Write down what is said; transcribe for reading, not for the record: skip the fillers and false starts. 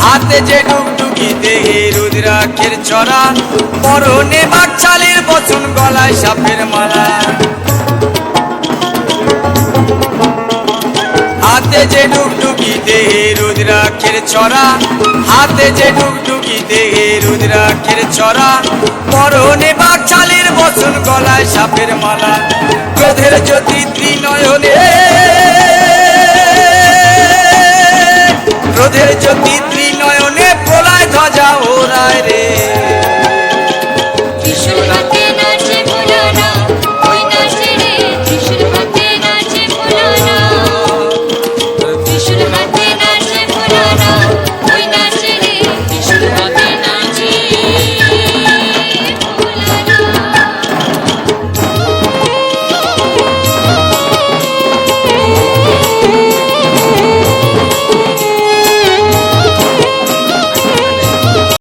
হাতে যে ডুগডুগি দেহে রুদ্রাক্ষের ছড়া, পরনে বাকচালের বচন, গলায় সাপের মালা। হাতে যে ডুগডুগি দেহে রুদ্রাক্ষের ছড়া, হাতে যে ডুগডুগি দেহে রুদ্রাক্ষের ছড়া, পরনে বাকচালের বচন, গলায় সাপের মালা। ক্রোধের জ্যোতি ত্রিনয়নে, ক্রোধের জ্যোতি